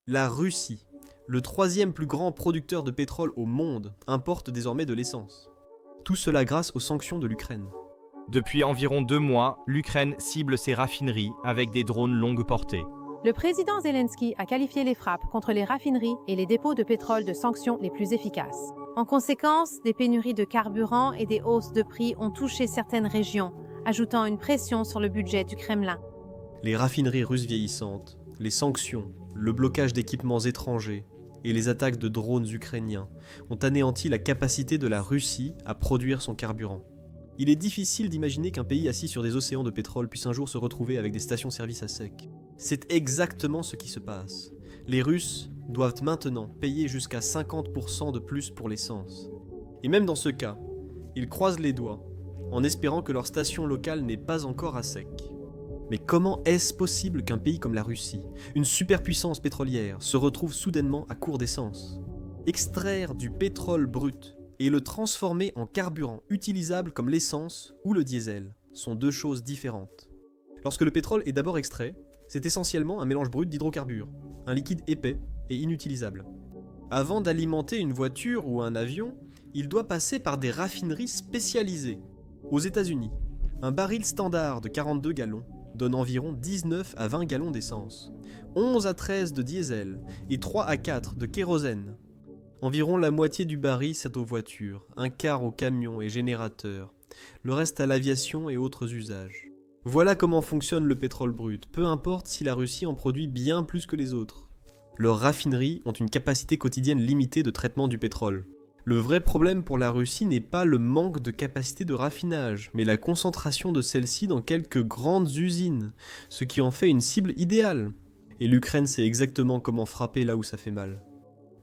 La Russie, le troisième plus grand producteur de pétrole au monde, importe désormais de l'essence. Tout cela grâce aux sanctions de l'Ukraine. Depuis environ 2 mois, l'Ukraine cible ses raffineries avec des drones longue portée. Le président Zelensky a qualifié les frappes contre les raffineries et les dépôts de pétrole de sanctions les plus efficaces. En conséquence, des pénuries de carburant et des hausses de prix ont touché certaines régions, ajoutant une pression sur le budget du Kremlin. Les raffineries russes vieillissantes, les sanctions, le blocage d'équipements étrangers et les attaques de drones ukrainiens ont anéanti la capacité de la Russie à produire son carburant. Il est difficile d'imaginer qu'un pays assis sur des océans de pétrole puisse un jour se retrouver avec des stations-service à sec. C'est exactement ce qui se passe. Les Russes doivent maintenant payer jusqu'à 50% de plus pour l'essence. Et même dans ce cas, ils croisent les doigts en espérant que leur station locale n'est pas encore à sec. Mais comment est-ce possible qu'un pays comme la Russie, une superpuissance pétrolière, se retrouve soudainement à court d'essence? Extraire du pétrole brut et le transformer en carburant utilisable comme l'essence ou le diesel sont deux choses différentes. Lorsque le pétrole est d'abord extrait, c'est essentiellement un mélange brut d'hydrocarbures, un liquide épais et inutilisable. Avant d'alimenter une voiture ou un avion, il doit passer par des raffineries spécialisées. Aux États-Unis, un baril standard de 42 gallons donne environ 19 à 20 gallons d'essence, 11 à 13 de diesel et 3 à 4 de kérosène. Environ la moitié du baril sert aux voitures, un quart aux camions et générateurs, le reste à l'aviation et autres usages. Voilà comment fonctionne le pétrole brut, peu importe si la Russie en produit bien plus que les autres. Leurs raffineries ont une capacité quotidienne limitée de traitement du pétrole. Le vrai problème pour la Russie n'est pas le manque de capacité de raffinage, mais la concentration de celle-ci dans quelques grandes usines, ce qui en fait une cible idéale. Et l'Ukraine sait exactement comment frapper là où ça fait mal.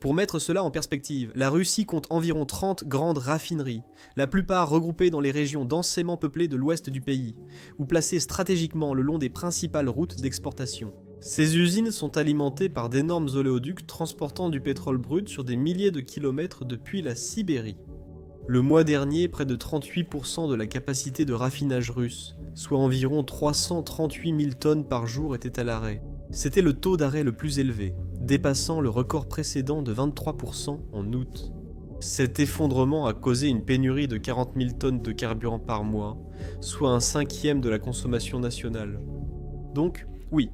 Pour mettre cela en perspective, la Russie compte environ 30 grandes raffineries, la plupart regroupées dans les régions densément peuplées de l'ouest du pays, ou placées stratégiquement le long des principales routes d'exportation. Ces usines sont alimentées par d'énormes oléoducs transportant du pétrole brut sur des milliers de kilomètres depuis la Sibérie. Le mois dernier, près de 38% de la capacité de raffinage russe, soit environ 338 000 tonnes par jour, était à l'arrêt. C'était le taux d'arrêt le plus élevé, dépassant le record précédent de 23% en août. Cet effondrement a causé une pénurie de 40 000 tonnes de carburant par mois, soit un cinquième de la consommation nationale. Donc, oui,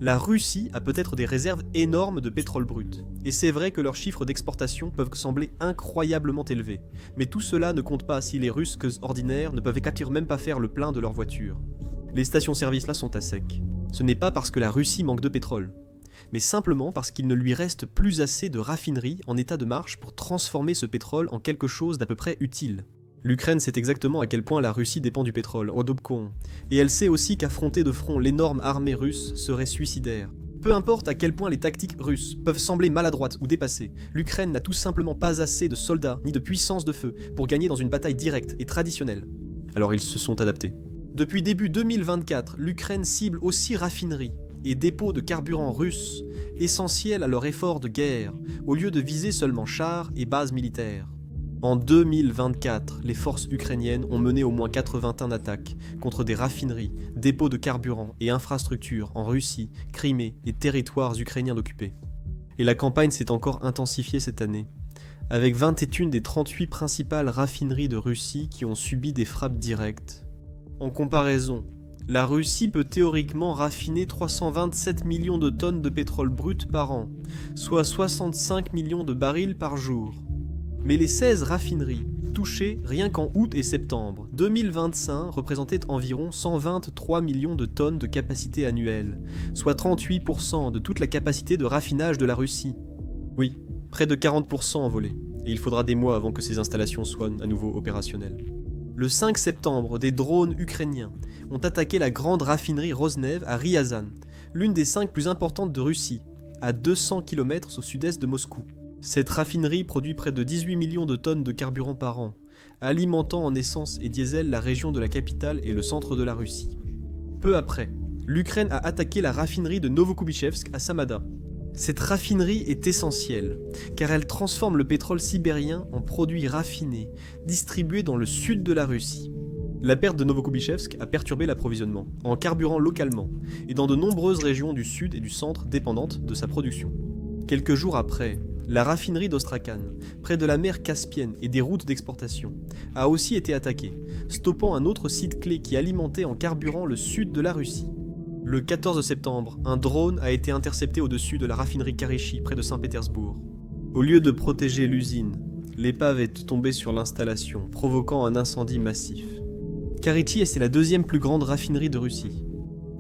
la Russie a peut-être des réserves énormes de pétrole brut, et c'est vrai que leurs chiffres d'exportation peuvent sembler incroyablement élevés, mais tout cela ne compte pas si les Russes ordinaires ne peuvent même pas faire le plein de leurs voitures. Les stations-service là sont à sec. Ce n'est pas parce que la Russie manque de pétrole, mais simplement parce qu'il ne lui reste plus assez de raffineries en état de marche pour transformer ce pétrole en quelque chose d'à peu près utile. L'Ukraine sait exactement à quel point la Russie dépend du pétrole, Rodobkon, et elle sait aussi qu'affronter de front l'énorme armée russe serait suicidaire. Peu importe à quel point les tactiques russes peuvent sembler maladroites ou dépassées, l'Ukraine n'a tout simplement pas assez de soldats ni de puissance de feu pour gagner dans une bataille directe et traditionnelle. Alors ils se sont adaptés. Depuis début 2024, l'Ukraine cible aussi raffineries et dépôts de carburant russes, essentiels à leur effort de guerre, au lieu de viser seulement chars et bases militaires. En 2024, les forces ukrainiennes ont mené au moins 81 attaques contre des raffineries, dépôts de carburant et infrastructures en Russie, Crimée et territoires ukrainiens occupés. Et la campagne s'est encore intensifiée cette année, avec 21 des 38 principales raffineries de Russie qui ont subi des frappes directes. En comparaison, la Russie peut théoriquement raffiner 327 millions de tonnes de pétrole brut par an, soit 65 millions de barils par jour. Mais les 16 raffineries touchées rien qu'en août et septembre 2025 représentaient environ 123 millions de tonnes de capacité annuelle, soit 38% de toute la capacité de raffinage de la Russie. Oui, près de 40% envolés, et il faudra des mois avant que ces installations soient à nouveau opérationnelles. Le 5 septembre, des drones ukrainiens ont attaqué la grande raffinerie Rosneft à Ryazan, l'une des 5 plus importantes de Russie, à 200 km au sud-est de Moscou. Cette raffinerie produit près de 18 millions de tonnes de carburant par an, alimentant en essence et diesel la région de la capitale et le centre de la Russie. Peu après, l'Ukraine a attaqué la raffinerie de Novokubichevsk à Samada. Cette raffinerie est essentielle, car elle transforme le pétrole sibérien en produits raffinés, distribués dans le sud de la Russie. La perte de Novokubichevsk a perturbé l'approvisionnement, en carburant localement, et dans de nombreuses régions du sud et du centre dépendantes de sa production. Quelques jours après, la raffinerie d'Ostrakhan, près de la mer Caspienne et des routes d'exportation, a aussi été attaquée, stoppant un autre site clé qui alimentait en carburant le sud de la Russie. Le 14 septembre, un drone a été intercepté au-dessus de la raffinerie Karichi près de Saint-Pétersbourg. Au lieu de protéger l'usine, l'épave est tombée sur l'installation, provoquant un incendie massif. Karichi est la deuxième plus grande raffinerie de Russie.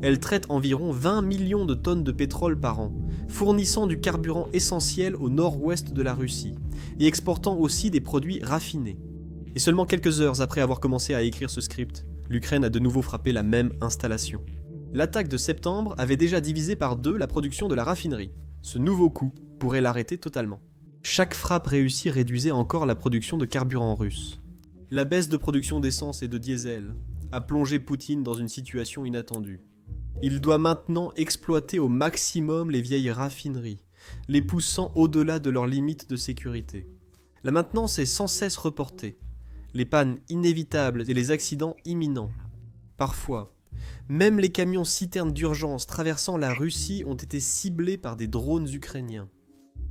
Elle traite environ 20 millions de tonnes de pétrole par an, fournissant du carburant essentiel au nord-ouest de la Russie, et exportant aussi des produits raffinés. Et seulement quelques heures après avoir commencé à écrire ce script, l'Ukraine a de nouveau frappé la même installation. L'attaque de septembre avait déjà divisé par 2 la production de la raffinerie. Ce nouveau coup pourrait l'arrêter totalement. Chaque frappe réussie réduisait encore la production de carburant russe. La baisse de production d'essence et de diesel a plongé Poutine dans une situation inattendue. Il doit maintenant exploiter au maximum les vieilles raffineries, les poussant au-delà de leurs limites de sécurité. La maintenance est sans cesse reportée, les pannes inévitables et les accidents imminents. Parfois, même les camions citernes d'urgence traversant la Russie ont été ciblés par des drones ukrainiens.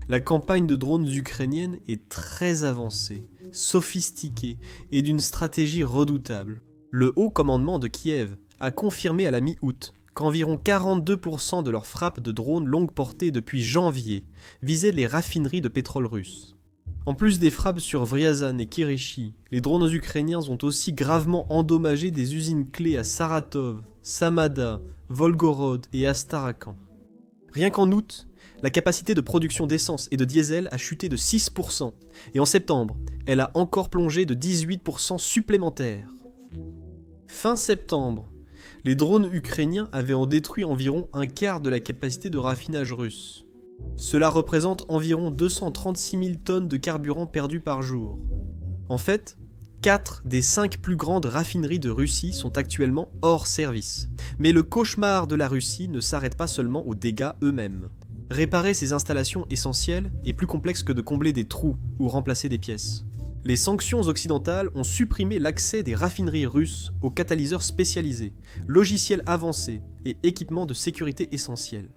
La campagne de drones ukrainienne est très avancée, sophistiquée et d'une stratégie redoutable. Le haut commandement de Kiev a confirmé à la mi-août qu'environ 42% de leurs frappes de drones longue portée depuis janvier visaient les raffineries de pétrole russes. En plus des frappes sur Vryazan et Kirichi, les drones ukrainiens ont aussi gravement endommagé des usines clés à Saratov, Samada, Volgorod et Astrakhan. Rien qu'en août, la capacité de production d'essence et de diesel a chuté de 6%, et en septembre, elle a encore plongé de 18% supplémentaires. Fin septembre, les drones ukrainiens avaient en détruit environ un quart de la capacité de raffinage russe. Cela représente environ 236 000 tonnes de carburant perdu par jour. En fait, 4 des 5 plus grandes raffineries de Russie sont actuellement hors service. Mais le cauchemar de la Russie ne s'arrête pas seulement aux dégâts eux-mêmes. Réparer ces installations essentielles est plus complexe que de combler des trous ou remplacer des pièces. Les sanctions occidentales ont supprimé l'accès des raffineries russes aux catalyseurs spécialisés, logiciels avancés et équipements de sécurité essentiels.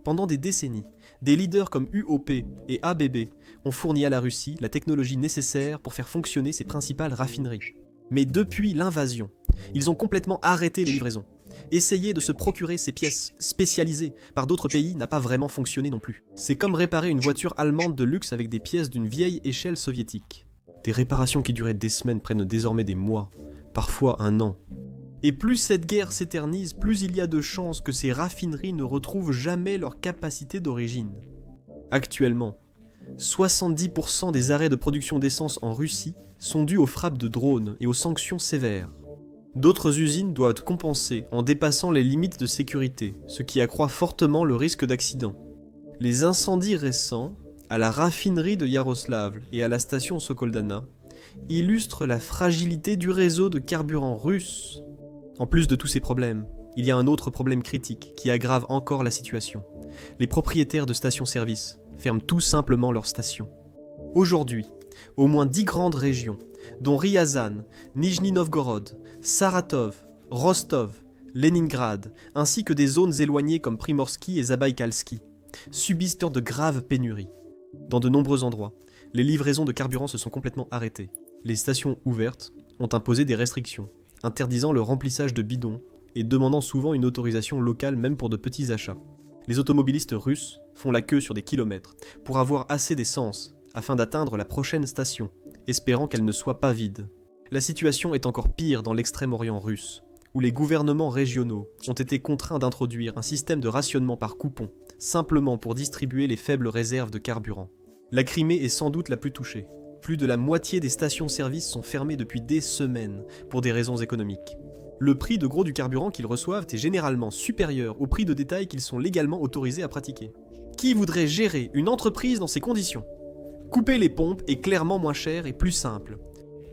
Pendant des décennies, des leaders comme UOP et ABB ont fourni à la Russie la technologie nécessaire pour faire fonctionner ses principales raffineries. Mais depuis l'invasion, ils ont complètement arrêté les livraisons. Essayer de se procurer ces pièces spécialisées par d'autres pays n'a pas vraiment fonctionné non plus. C'est comme réparer une voiture allemande de luxe avec des pièces d'une vieille échelle soviétique. Des réparations qui duraient des semaines prennent désormais des mois, parfois un an. Et plus cette guerre s'éternise, plus il y a de chances que ces raffineries ne retrouvent jamais leur capacité d'origine. Actuellement, 70% des arrêts de production d'essence en Russie sont dus aux frappes de drones et aux sanctions sévères. D'autres usines doivent compenser en dépassant les limites de sécurité, ce qui accroît fortement le risque d'accident. Les incendies récents, à la raffinerie de Yaroslavl et à la station Sokoldana, illustrent la fragilité du réseau de carburant russe. En plus de tous ces problèmes, il y a un autre problème critique qui aggrave encore la situation. Les propriétaires de stations-service ferment tout simplement leurs stations. Aujourd'hui, au moins 10 grandes régions, dont Ryazan, Nijni Novgorod, Saratov, Rostov, Leningrad, ainsi que des zones éloignées comme Primorsky et Zabaïkalski, subissent de graves pénuries. Dans de nombreux endroits, les livraisons de carburant se sont complètement arrêtées. Les stations ouvertes ont imposé des restrictions, interdisant le remplissage de bidons et demandant souvent une autorisation locale même pour de petits achats. Les automobilistes russes font la queue sur des kilomètres pour avoir assez d'essence afin d'atteindre la prochaine station, espérant qu'elle ne soit pas vide. La situation est encore pire dans l'extrême-orient russe, où les gouvernements régionaux ont été contraints d'introduire un système de rationnement par coupon, simplement pour distribuer les faibles réserves de carburant. La Crimée est sans doute la plus touchée. Plus de la moitié des stations-service sont fermées depuis des semaines pour des raisons économiques. Le prix de gros du carburant qu'ils reçoivent est généralement supérieur au prix de détail qu'ils sont légalement autorisés à pratiquer. Qui voudrait gérer une entreprise dans ces conditions ? Couper les pompes est clairement moins cher et plus simple.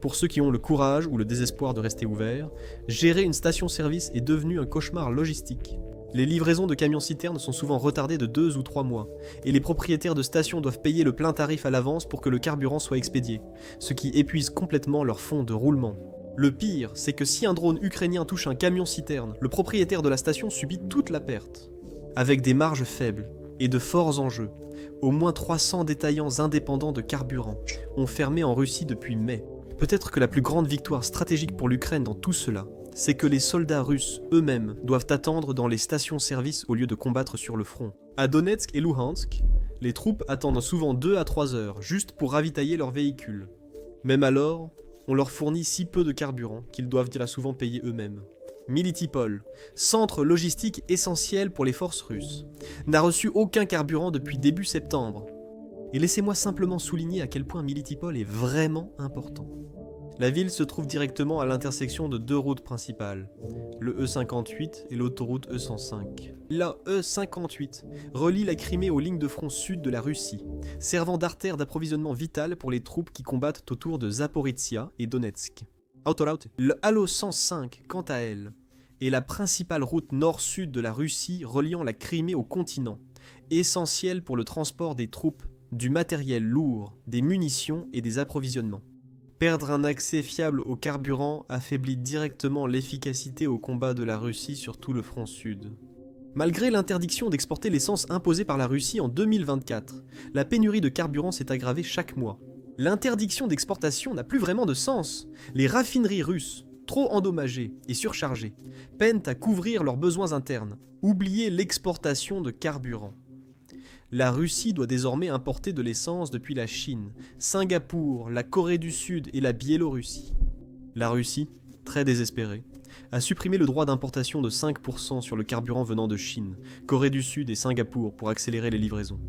Pour ceux qui ont le courage ou le désespoir de rester ouverts, gérer une station-service est devenu un cauchemar logistique. Les livraisons de camions-citernes sont souvent retardées de 2 ou 3 mois, et les propriétaires de stations doivent payer le plein tarif à l'avance pour que le carburant soit expédié, ce qui épuise complètement leur fonds de roulement. Le pire, c'est que si un drone ukrainien touche un camion-citerne, le propriétaire de la station subit toute la perte. Avec des marges faibles et de forts enjeux, Au moins 300 détaillants indépendants de carburant ont fermé en Russie depuis mai. Peut-être que la plus grande victoire stratégique pour l'Ukraine dans tout cela, c'est que les soldats russes eux-mêmes doivent attendre dans les stations-service au lieu de combattre sur le front. À Donetsk et Luhansk, les troupes attendent souvent 2 à 3 heures juste pour ravitailler leurs véhicules. Même alors, on leur fournit si peu de carburant qu'ils doivent bien souvent payer eux-mêmes. Militipol, centre logistique essentiel pour les forces russes, n'a reçu aucun carburant depuis début septembre. Et laissez-moi simplement souligner à quel point Militipol est vraiment important. La ville se trouve directement à l'intersection de 2 routes principales, le E58 et l'autoroute E105. La E58 relie la Crimée aux lignes de front sud de la Russie, servant d'artère d'approvisionnement vital pour les troupes qui combattent autour de Zaporizhia et Donetsk. Le Halo 105, quant à elle, est la principale route nord-sud de la Russie reliant la Crimée au continent, essentielle pour le transport des troupes, du matériel lourd, des munitions et des approvisionnements. Perdre un accès fiable au carburant affaiblit directement l'efficacité au combat de la Russie sur tout le front sud. Malgré l'interdiction d'exporter l'essence imposée par la Russie en 2024, la pénurie de carburant s'est aggravée chaque mois. L'interdiction d'exportation n'a plus vraiment de sens. Les raffineries russes, trop endommagées et surchargées, peinent à couvrir leurs besoins internes. Oubliez l'exportation de carburant. La Russie doit désormais importer de l'essence depuis la Chine, Singapour, la Corée du Sud et la Biélorussie. La Russie, très désespérée, a supprimé le droit d'importation de 5% sur le carburant venant de Chine, Corée du Sud et Singapour pour accélérer les livraisons.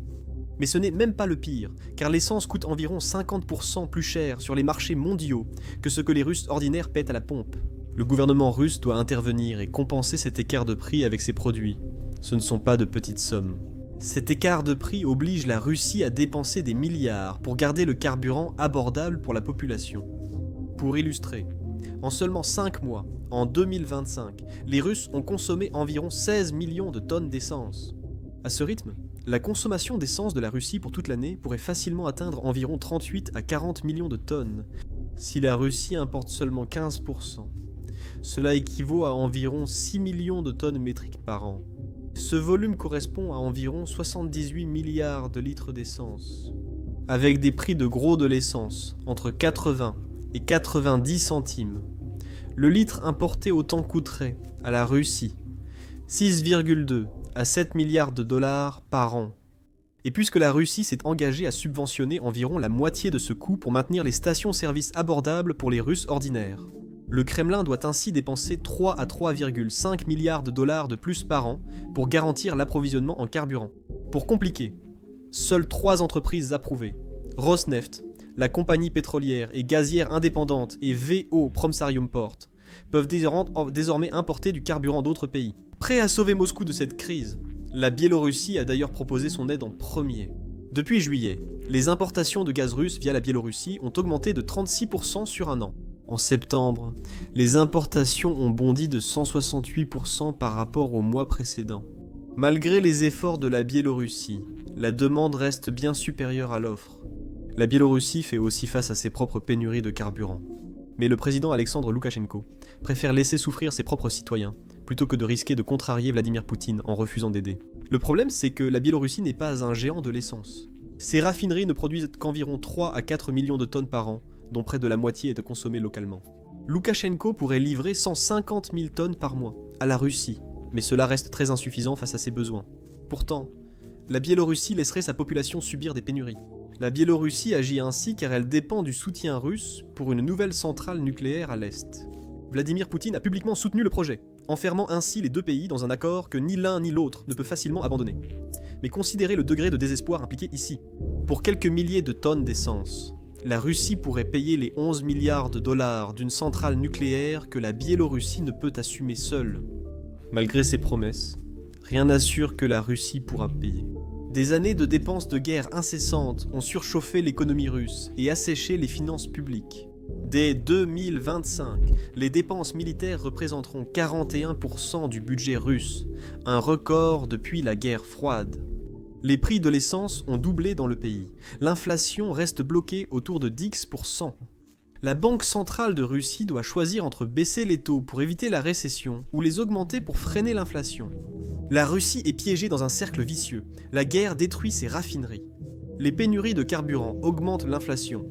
Mais ce n'est même pas le pire, car l'essence coûte environ 50% plus cher sur les marchés mondiaux que ce que les Russes ordinaires paient à la pompe. Le gouvernement russe doit intervenir et compenser cet écart de prix avec ses produits. Ce ne sont pas de petites sommes. Cet écart de prix oblige la Russie à dépenser des milliards pour garder le carburant abordable pour la population. Pour illustrer, en seulement 5 mois, en 2025, les Russes ont consommé environ 16 millions de tonnes d'essence. À ce rythme, la consommation d'essence de la Russie pour toute l'année pourrait facilement atteindre environ 38 à 40 millions de tonnes, si la Russie importe seulement 15%. Cela équivaut à environ 6 millions de tonnes métriques par an. Ce volume correspond à environ 78 milliards de litres d'essence. Avec des prix de gros de l'essence, entre 80 et 90 centimes, le litre importé autant coûterait à la Russie 6,2 à 7 milliards de dollars par an. Et puisque la Russie s'est engagée à subventionner environ la moitié de ce coût pour maintenir les stations-service abordables pour les Russes ordinaires, le Kremlin doit ainsi dépenser 3 à 3,5 milliards de dollars de plus par an pour garantir l'approvisionnement en carburant. Pour compliquer, seules 3 entreprises approuvées, Rosneft, la compagnie pétrolière et gazière indépendante et VO Promsariumport, peuvent désormais importer du carburant d'autres pays. Prêt à sauver Moscou de cette crise, la Biélorussie a d'ailleurs proposé son aide en premier. Depuis juillet, les importations de gaz russe via la Biélorussie ont augmenté de 36% sur un an. En septembre, les importations ont bondi de 168% par rapport au mois précédent. Malgré les efforts de la Biélorussie, la demande reste bien supérieure à l'offre. La Biélorussie fait aussi face à ses propres pénuries de carburant. Mais le président Alexandre Loukachenko préfère laisser souffrir ses propres citoyens, plutôt que de risquer de contrarier Vladimir Poutine en refusant d'aider. Le problème, c'est que la Biélorussie n'est pas un géant de l'essence. Ses raffineries ne produisent qu'environ 3 à 4 millions de tonnes par an, dont près de la moitié est consommée localement. Loukachenko pourrait livrer 150 000 tonnes par mois à la Russie, mais cela reste très insuffisant face à ses besoins. Pourtant, la Biélorussie laisserait sa population subir des pénuries. La Biélorussie agit ainsi car elle dépend du soutien russe pour une nouvelle centrale nucléaire à l'est. Vladimir Poutine a publiquement soutenu le projet, enfermant ainsi les deux pays dans un accord que ni l'un ni l'autre ne peut facilement abandonner. Mais considérez le degré de désespoir impliqué ici. Pour quelques milliers de tonnes d'essence, la Russie pourrait payer les 11 milliards de dollars d'une centrale nucléaire que la Biélorussie ne peut assumer seule. Malgré ces promesses, rien n'assure que la Russie pourra payer. Des années de dépenses de guerre incessantes ont surchauffé l'économie russe et asséché les finances publiques. Dès 2025, les dépenses militaires représenteront 41% du budget russe, un record depuis la guerre froide. Les prix de l'essence ont doublé dans le pays. L'inflation reste bloquée autour de 10%. La Banque centrale de Russie doit choisir entre baisser les taux pour éviter la récession ou les augmenter pour freiner l'inflation. La Russie est piégée dans un cercle vicieux. La guerre détruit ses raffineries. Les pénuries de carburant augmentent l'inflation,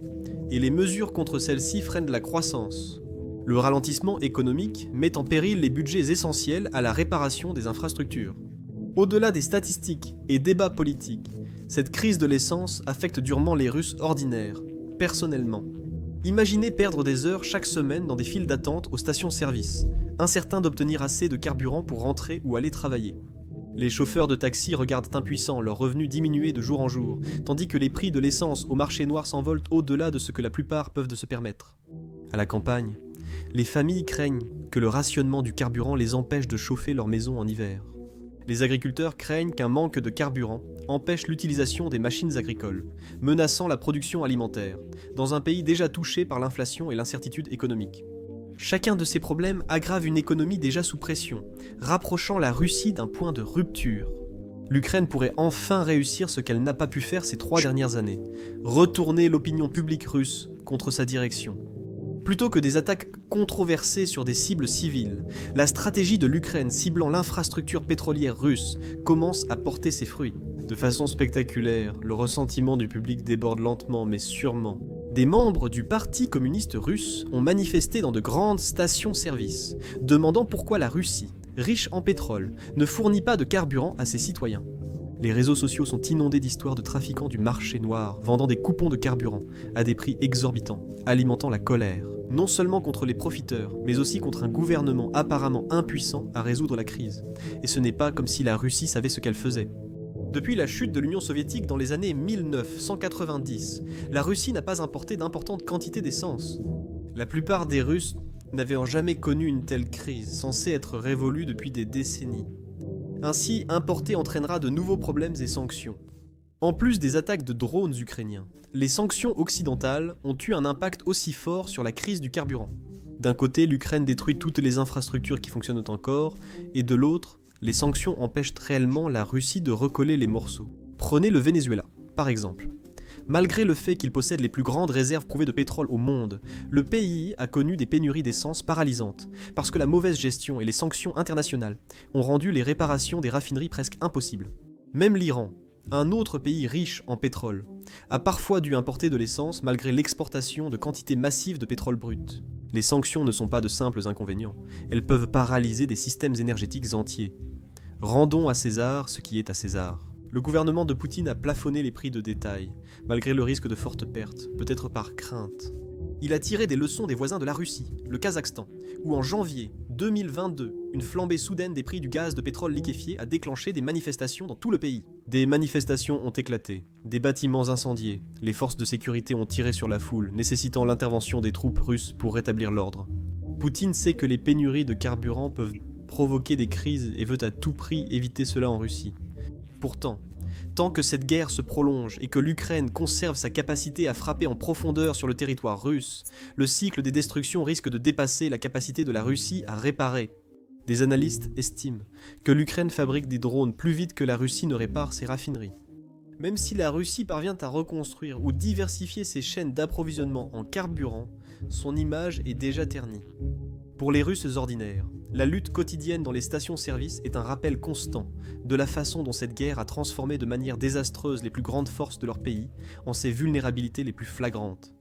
et les mesures contre celle-ci freinent la croissance. Le ralentissement économique met en péril les budgets essentiels à la réparation des infrastructures. Au-delà des statistiques et débats politiques, cette crise de l'essence affecte durement les Russes ordinaires, personnellement. Imaginez perdre des heures chaque semaine dans des files d'attente aux stations-service, incertains d'obtenir assez de carburant pour rentrer ou aller travailler. Les chauffeurs de taxi regardent impuissants leurs revenus diminuer de jour en jour, tandis que les prix de l'essence au marché noir s'envolent au-delà de ce que la plupart peuvent se permettre. À la campagne, les familles craignent que le rationnement du carburant les empêche de chauffer leur maison en hiver. Les agriculteurs craignent qu'un manque de carburant empêche l'utilisation des machines agricoles, menaçant la production alimentaire, dans un pays déjà touché par l'inflation et l'incertitude économique. Chacun de ces problèmes aggrave une économie déjà sous pression, rapprochant la Russie d'un point de rupture. L'Ukraine pourrait enfin réussir ce qu'elle n'a pas pu faire ces 3 dernières années, retourner l'opinion publique russe contre sa direction. Plutôt que des attaques controversées sur des cibles civiles, la stratégie de l'Ukraine ciblant l'infrastructure pétrolière russe commence à porter ses fruits. De façon spectaculaire, le ressentiment du public déborde lentement mais sûrement. Des membres du Parti communiste russe ont manifesté dans de grandes stations-service, demandant pourquoi la Russie, riche en pétrole, ne fournit pas de carburant à ses citoyens. Les réseaux sociaux sont inondés d'histoires de trafiquants du marché noir, vendant des coupons de carburant à des prix exorbitants, alimentant la colère, non seulement contre les profiteurs, mais aussi contre un gouvernement apparemment impuissant à résoudre la crise. Et ce n'est pas comme si la Russie savait ce qu'elle faisait. Depuis la chute de l'Union soviétique dans les années 1990, la Russie n'a pas importé d'importantes quantités d'essence. La plupart des Russes n'avaient jamais connu une telle crise, censée être révolue depuis des décennies. Ainsi, importer entraînera de nouveaux problèmes et sanctions. En plus des attaques de drones ukrainiens, les sanctions occidentales ont eu un impact aussi fort sur la crise du carburant. D'un côté, l'Ukraine détruit toutes les infrastructures qui fonctionnent encore, et de l'autre, les sanctions empêchent réellement la Russie de recoller les morceaux. Prenez le Venezuela, par exemple. Malgré le fait qu'il possède les plus grandes réserves prouvées de pétrole au monde, le pays a connu des pénuries d'essence paralysantes, parce que la mauvaise gestion et les sanctions internationales ont rendu les réparations des raffineries presque impossibles. Même l'Iran, un autre pays riche en pétrole, a parfois dû importer de l'essence malgré l'exportation de quantités massives de pétrole brut. Les sanctions ne sont pas de simples inconvénients, elles peuvent paralyser des systèmes énergétiques entiers. Rendons à César ce qui est à César. Le gouvernement de Poutine a plafonné les prix de détail, malgré le risque de fortes pertes, peut-être par crainte. Il a tiré des leçons des voisins de la Russie, le Kazakhstan, où en janvier 2022, une flambée soudaine des prix du gaz de pétrole liquéfié a déclenché des manifestations dans tout le pays. Des manifestations ont éclaté, des bâtiments incendiés, les forces de sécurité ont tiré sur la foule, nécessitant l'intervention des troupes russes pour rétablir l'ordre. Poutine sait que les pénuries de carburant peuvent provoquer des crises et veut à tout prix éviter cela en Russie. Pourtant, tant que cette guerre se prolonge et que l'Ukraine conserve sa capacité à frapper en profondeur sur le territoire russe, le cycle des destructions risque de dépasser la capacité de la Russie à réparer. Des analystes estiment que l'Ukraine fabrique des drones plus vite que la Russie ne répare ses raffineries. Même si la Russie parvient à reconstruire ou diversifier ses chaînes d'approvisionnement en carburant, son image est déjà ternie. Pour les Russes ordinaires, la lutte quotidienne dans les stations-service est un rappel constant de la façon dont cette guerre a transformé de manière désastreuse les plus grandes forces de leur pays en ses vulnérabilités les plus flagrantes.